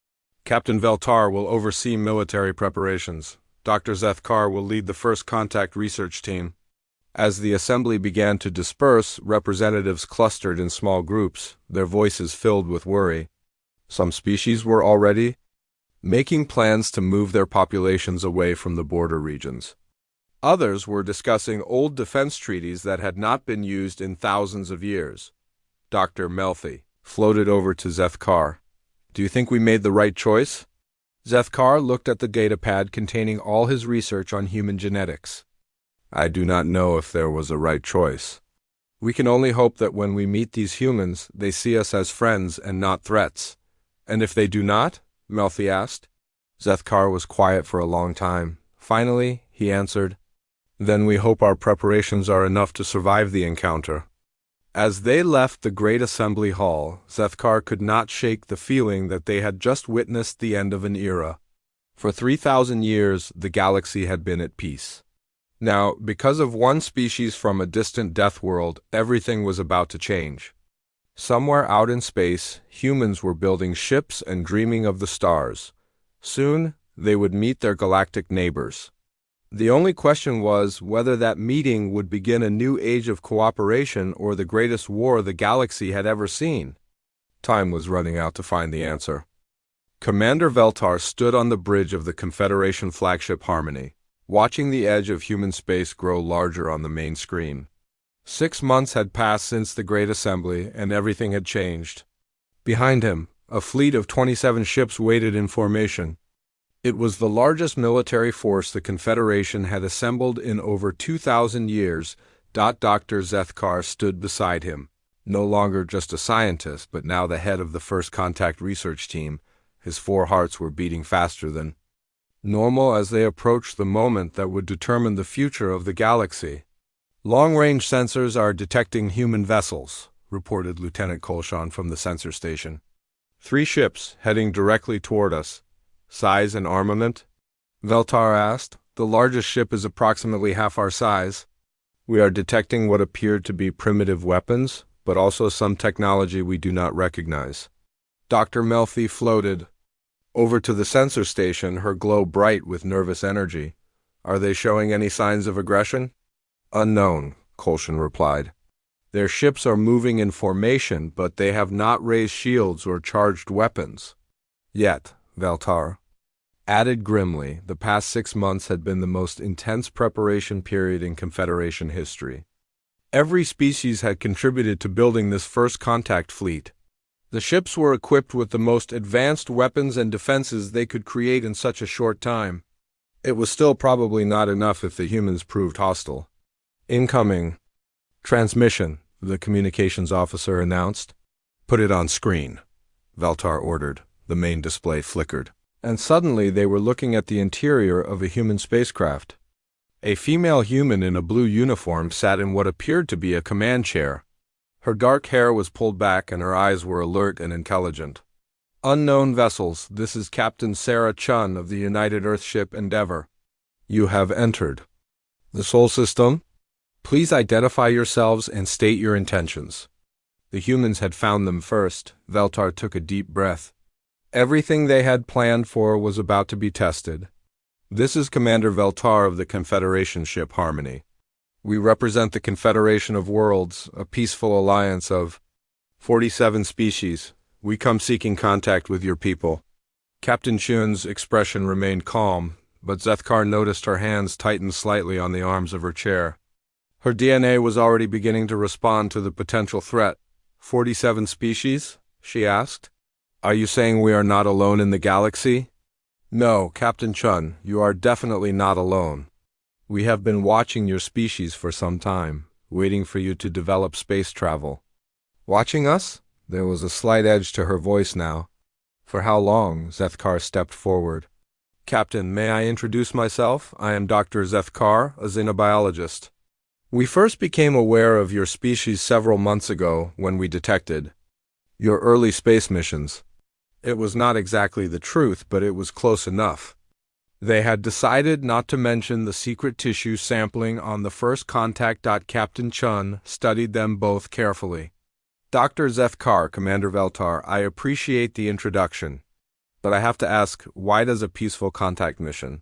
Captain Veltar will oversee military preparations. Dr. Zethkar will lead the first contact research team. As the assembly began to disperse, representatives clustered in small groups, their voices filled with worry. Some species were already making plans to move their populations away from the border regions. Others were discussing old defense treaties that had not been used in thousands of years. Dr. Melfi floated over to Zethkar. Do you think we made the right choice? Zethkar looked at the datapad containing all his research on human genetics. I do not know if there was a right choice. We can only hope that when we meet these humans, they see us as friends and not threats. And if they do not? Melfi asked. Zethkar was quiet for a long time. Finally, he answered, Then we hope our preparations are enough to survive the encounter. As they left the great assembly hall, Zethkar could not shake the feeling that they had just witnessed the end of an era. For 3,000 years, the galaxy had been at peace. Now, because of one species from a distant death world, everything was about to change. Somewhere out in space, humans were building ships and dreaming of the stars. Soon, they would meet their galactic neighbors. The only question was whether that meeting would begin a new age of cooperation or the greatest war the galaxy had ever seen. Time was running out to find the answer. Commander Veltar stood on the bridge of the Confederation flagship Harmony, watching the edge of human space grow larger on the main screen. 6 months had passed since the Great Assembly, and everything had changed. Behind him, a fleet of 27 ships waited in formation. It was the largest military force the Confederation had assembled in over 2,000 years. Dr. Zethkar stood beside him, no longer just a scientist, but now the head of the first contact research team. His 4 hearts were beating faster than normal as they approached the moment that would determine the future of the galaxy. Long-range sensors are detecting human vessels, reported Lieutenant Kolshan from the sensor station. 3 ships heading directly toward us. Size and armament? Veltar asked. The largest ship is approximately half our size. We are detecting what appeared to be primitive weapons, but also some technology we do not recognize. Dr. Melfi floated over to the sensor station, her glow bright with nervous energy. Are they showing any signs of aggression? Unknown, Kolshin replied. Their ships are moving in formation, but they have not raised shields or charged weapons. Yet, Veltar added grimly, the past 6 months had been the most intense preparation period in Confederation history. Every species had contributed to building this first contact fleet. The ships were equipped with the most advanced weapons and defenses they could create in such a short time. It was still probably not enough if the humans proved hostile. Incoming transmission, the communications officer announced. Put it on screen, Veltar ordered. The main display flickered, and suddenly they were looking at the interior of a human spacecraft. A female human in a blue uniform sat in what appeared to be a command chair. Her dark hair was pulled back and her eyes were alert and intelligent. Unknown vessels, this is Captain Sarah Chun of the United Earthship Endeavor. You have entered the Sol System. Please identify yourselves and state your intentions. The humans had found them first. Veltar took a deep breath. Everything they had planned for was about to be tested. This is Commander Veltar of the Confederation ship Harmony. We represent the Confederation of Worlds, a peaceful alliance of 47 species. We come seeking contact with your people. Captain Chun's expression remained calm, but Zethkar noticed her hands tighten slightly on the arms of her chair. Her DNA was already beginning to respond to the potential threat. 47 species? She asked. Are you saying we are not alone in the galaxy? No, Captain Chun, you are definitely not alone. We have been watching your species for some time, waiting for you to develop space travel. Watching us? There was a slight edge to her voice now. For how long? Zethkar stepped forward. Captain, may I introduce myself? I am Dr. Zethkar, a xenobiologist. We first became aware of your species several months ago when we detected your early space missions. It was not exactly the truth, but it was close enough. They had decided not to mention the secret tissue sampling on the first contact. Captain Chun studied them both carefully. Dr. Zethkar, Commander Veltar, I appreciate the introduction, but I have to ask, why does a peaceful contact mission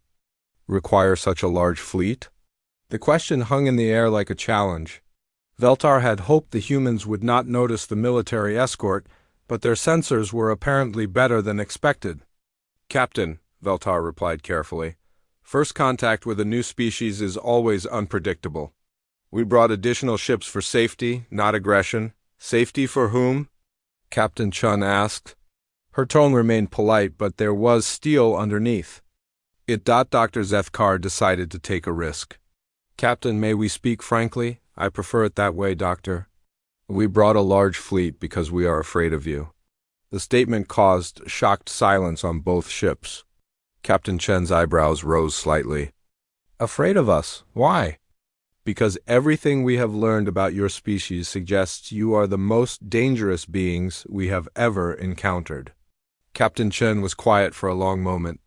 require such a large fleet? The question hung in the air like a challenge. Veltar had hoped the humans would not notice the military escort, but their sensors were apparently better than expected. Captain, Veltar replied carefully, first contact with a new species is always unpredictable. We brought additional ships for safety, not aggression. Safety for whom? Captain Chun asked. Her tone remained polite, but there was steel underneath. Dr. Zethkar decided to take a risk. Captain, may we speak frankly? I prefer it that way, Doctor. We brought a large fleet because we are afraid of you. The statement caused shocked silence on both ships. Captain Chen's eyebrows rose slightly. Afraid of us? Why? Because everything we have learned about your species suggests you are the most dangerous beings we have ever encountered. Captain Chen was quiet for a long moment.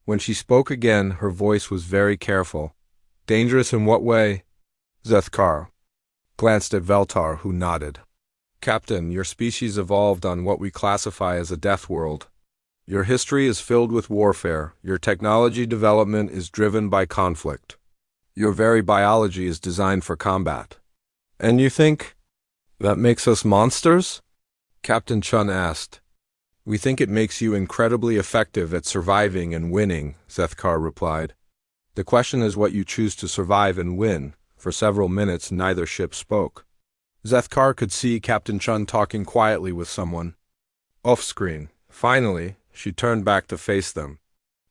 When she spoke again, her voice was very careful. Dangerous in what way? Zethkar glanced at Veltar, who nodded. Captain, your species evolved on what we classify as a death world. Your history is filled with warfare. Your technology development is driven by conflict. Your very biology is designed for combat. And you think that makes us monsters? Captain Chun asked. We think it makes you incredibly effective at surviving and winning, Zethkar replied. The question is what you choose to survive and win. For several minutes, neither ship spoke. Zethkar could see Captain Chun talking quietly with someone. Off-screen. Finally, she turned back to face them.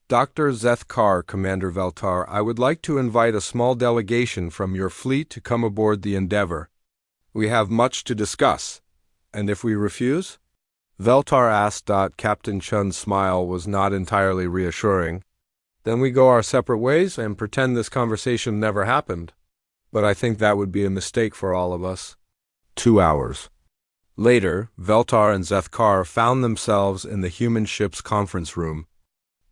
Dr. Zethkar, Commander Veltar, I would like to invite a small delegation from your fleet to come aboard the Endeavor. We have much to discuss. And if we refuse? Veltar asked. Captain Chun's smile was not entirely reassuring. Then we go our separate ways and pretend this conversation never happened. But I think that would be a mistake for all of us. 2 hours later, Veltar and Zethkar found themselves in the human ship's conference room.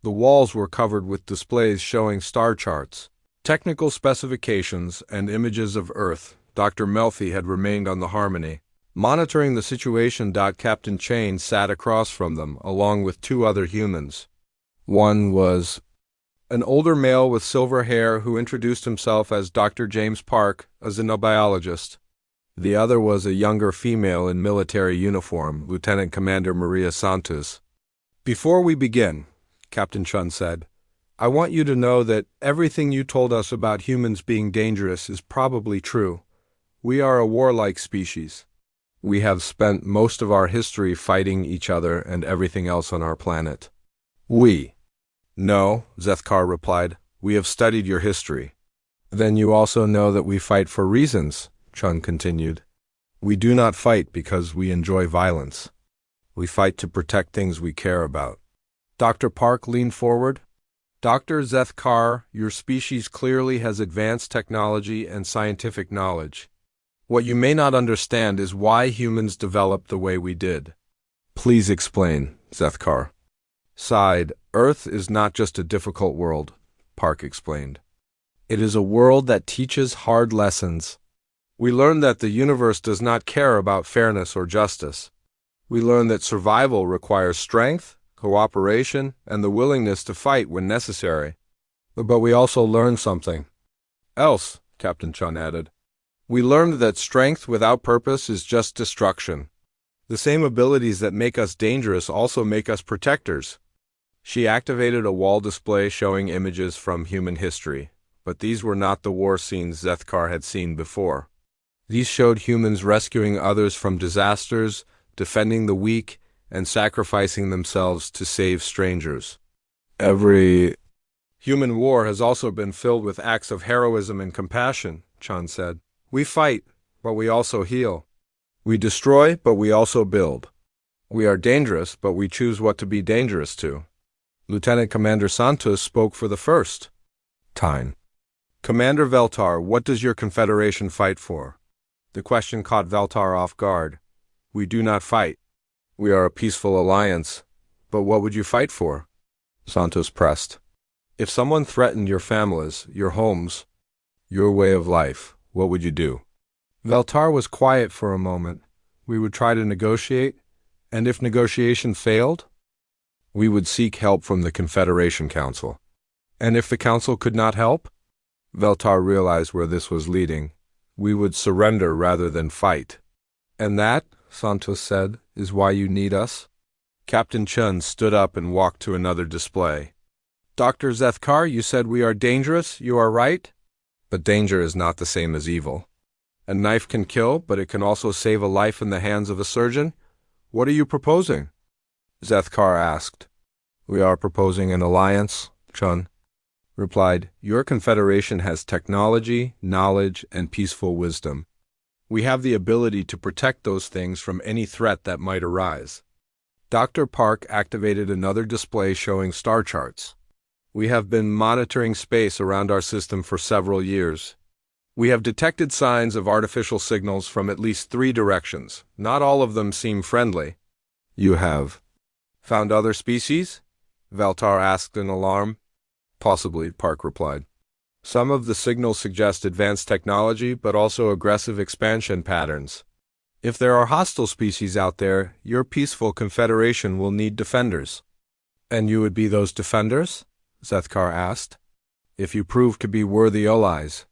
The walls were covered with displays showing star charts. Technical specifications and images of Earth. Dr. Melfi had remained on the Harmony, monitoring the situation. Captain Chain sat across from them, along with two other humans. One was an older male with silver hair who introduced himself as Dr. James Park, a xenobiologist. The other was a younger female in military uniform, Lieutenant Commander Maria Santos. "Before we begin," Captain Chun said, "I want you to know that everything you told us about humans being dangerous is probably true. We are a warlike species. We have spent most of our history fighting each other and everything else on our planet." "We?" "No," Zethkar replied. "We have studied your history." "Then you also know that we fight for reasons," Chun continued. "We do not fight because we enjoy violence. We fight to protect things we care about." Dr. Park leaned forward. "Dr. Zethkar, your species clearly has advanced technology and scientific knowledge. What you may not understand is why humans developed the way we did." "Please explain," Zethkar sighed. "Earth is not just a difficult world," Park explained. "It is a world that teaches hard lessons. We learn that the universe does not care about fairness or justice. We learn that survival requires strength, cooperation, and the willingness to fight when necessary. But we also learn something else," Captain Chun added. "We learned that strength without purpose is just destruction. The same abilities that make us dangerous also make us protectors." She activated a wall display showing images from human history, but these were not the war scenes Zethkar had seen before. These showed humans rescuing others from disasters, defending the weak, and sacrificing themselves to save strangers. "Every human war has also been filled with acts of heroism and compassion," Chun said. "We fight, but we also heal. We destroy, but we also build. We are dangerous, but we choose what to be dangerous to." Lieutenant Commander Santos spoke for the first time. "Commander Veltar, what does your Confederation fight for?" The question caught Veltar off guard. "We do not fight. We are a peaceful alliance. But what would you fight for?" Santos pressed. "If someone threatened your families, your homes, your way of life, what would you do?" Veltar was quiet for a moment. "We would try to negotiate, and if negotiation failed, we would seek help from the Confederation Council." "And if the Council could not help?" Veltar realized where this was leading. "We would surrender rather than fight." "And that," Santos said, "is why you need us?" Captain Chun stood up and walked to another display. "Dr. Zethkar, you said we are dangerous, you are right? But danger is not the same as evil. A knife can kill, but it can also save a life in the hands of a surgeon. What are you proposing?" Zethkar asked. "We are proposing an alliance," Chun replied. "Your confederation has technology, knowledge, and peaceful wisdom. We have the ability to protect those things from any threat that might arise." Dr. Park activated another display showing star charts. "We have been monitoring space around our system for several years. We have detected signs of artificial signals from at least 3 directions. Not all of them seem friendly." "You have found other species?" Veltar asked in alarm. "Possibly," Park replied. "Some of the signals suggest advanced technology, but also aggressive expansion patterns. If there are hostile species out there, your peaceful confederation will need defenders." "And you would be those defenders?" Zethkar asked. "If you prove to be worthy allies,"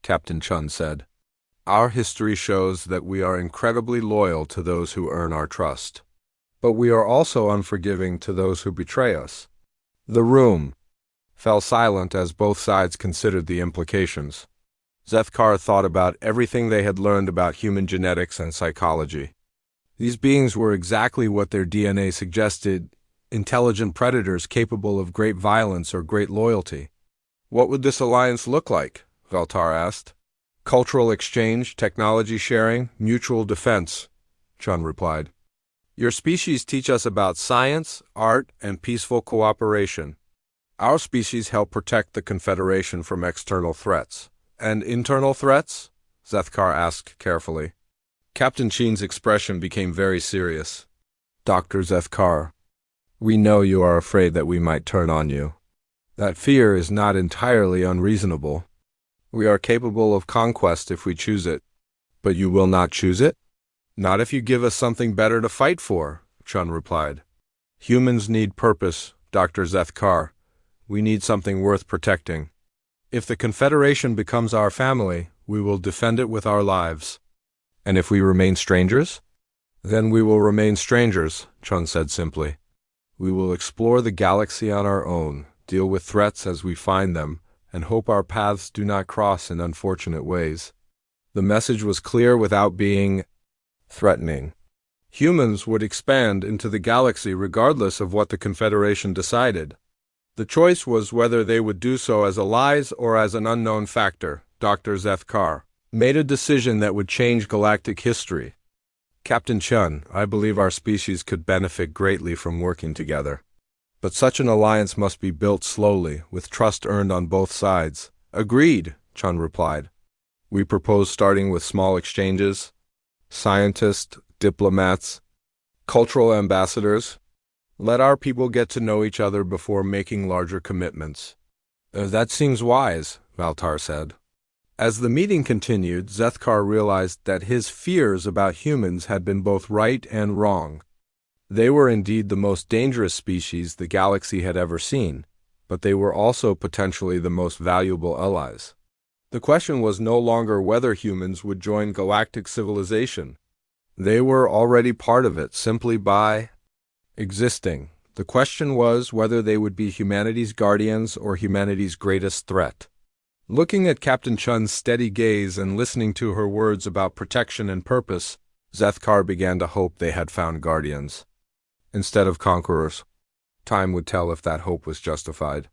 Captain Chun said. "Our history shows that we are incredibly loyal to those who earn our trust. But we are also unforgiving to those who betray us." The room fell silent as both sides considered the implications. Zethkar thought about everything they had learned about human genetics and psychology. These beings were exactly what their DNA suggested: intelligent predators capable of great violence or great loyalty. "What would this alliance look like?" Veltar asked. "Cultural exchange, technology sharing, mutual defense," Chun replied. "Your species teach us about science, art, and peaceful cooperation. Our species help protect the Confederation from external threats." "And internal threats?" Zethkar asked carefully. Captain Chin's expression became very serious. "Dr. Zethkar, we know you are afraid that we might turn on you. That fear is not entirely unreasonable. We are capable of conquest if we choose it. But you will not choose it? Not if you give us something better to fight for, Chun replied. Humans need purpose, Dr. Zethkar. We need something worth protecting. If the Confederation becomes our family, we will defend it with our lives. And if we remain strangers? Then we will remain strangers, Chun said simply. We will explore the galaxy on our own, deal with threats as we find them, and hope our paths do not cross in unfortunate ways. The message was clear without being threatening. Humans would expand into the galaxy regardless of what the Confederation decided. The choice was whether they would do so as allies or as an unknown factor. Dr. Zethkar made a decision that would change galactic history. Captain Chun, I believe our species could benefit greatly from working together. But such an alliance must be built slowly, with trust earned on both sides. Agreed, Chun replied. We propose starting with small exchanges. Scientists, diplomats, cultural ambassadors. Let our people get to know each other before making larger commitments. That seems wise, Valtar said. As the meeting continued, Zethkar realized that his fears about humans had been both right and wrong. They were indeed the most dangerous species the galaxy had ever seen, but they were also potentially the most valuable allies. The question was no longer whether humans would join galactic civilization. They were already part of it simply by existing. The question was whether they would be humanity's guardians or humanity's greatest threat. Looking at Captain Chun's steady gaze and listening to her words about protection and purpose, Zethkar began to hope they had found guardians instead of conquerors. Time would tell if that hope was justified.